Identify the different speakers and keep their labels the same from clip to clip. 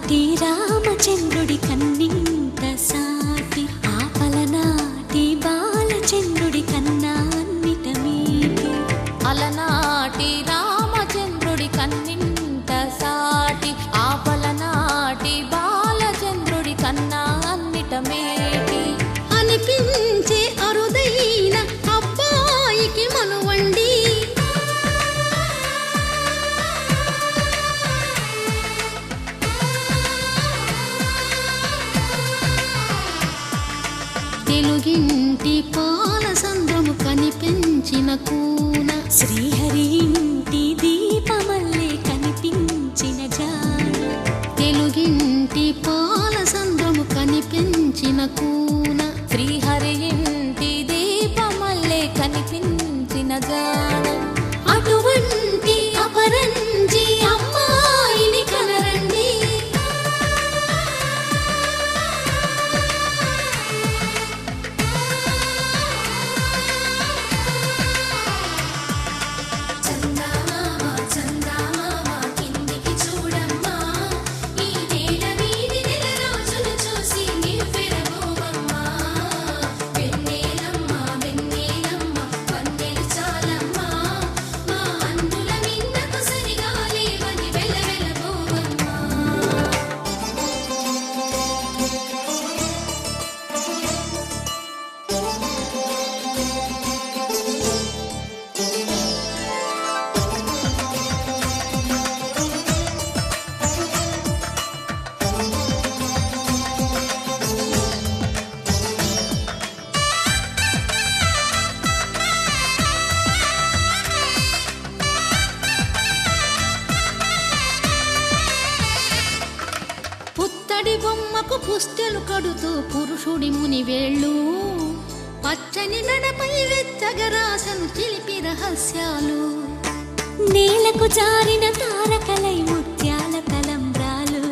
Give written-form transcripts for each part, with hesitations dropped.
Speaker 1: అలనాటి రామచంద్రుడి కన్నింత సాటి ఆపలనాటి బాలచంద్రుడి కన్నా అన్నిట మీటి.
Speaker 2: అలనాటి రామచంద్రుడి కన్నింత సాటి ఆపలనాటి బాలచంద్రుడి కన్నా అన్నిట మేటి.
Speaker 1: అనిపించే అరుదైన అబ్బాయికి మనువండి, తెలుగింటి పాలసంద్రము కనిపించిన కూన, శ్రీహరి ఇంటి దీపమల్లే కనిపించిన జాన. తెలుగింటి పాలసంద్రము కనిపించిన కూన,
Speaker 2: శ్రీహరి ఇంటి దీపమల్లే కనిపించిన జాన.
Speaker 1: అటువంటి అపరంజి అమ్మాయిని కనరండి. పుత్తడి బొమ్మకు పుస్తెలు కడుతూ పురుషుడి ముని వేళ్ళు, పచ్చని నడపై వెచ్చగరాసను చిలిపి రహస్యాలు. నేలకు జారిన తారకలై ముత్యాల తలంబ్రాలు,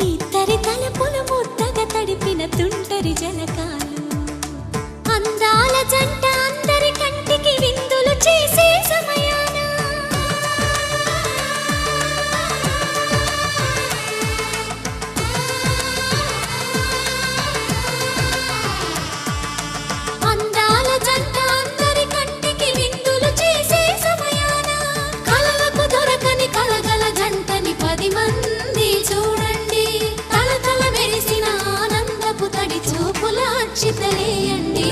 Speaker 1: ఇద్దరి తలపులు ముద్దగా తడిపిన తుంటరి జలకాలు. అందాల జంట అందరి కంటికి విందులు చేసే సమయాన చితలేయండి.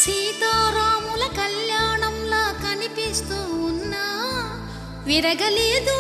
Speaker 1: సీతారాముల కళ్యాణంలా కనిపిస్తూ ఉన్నా విరగలేదు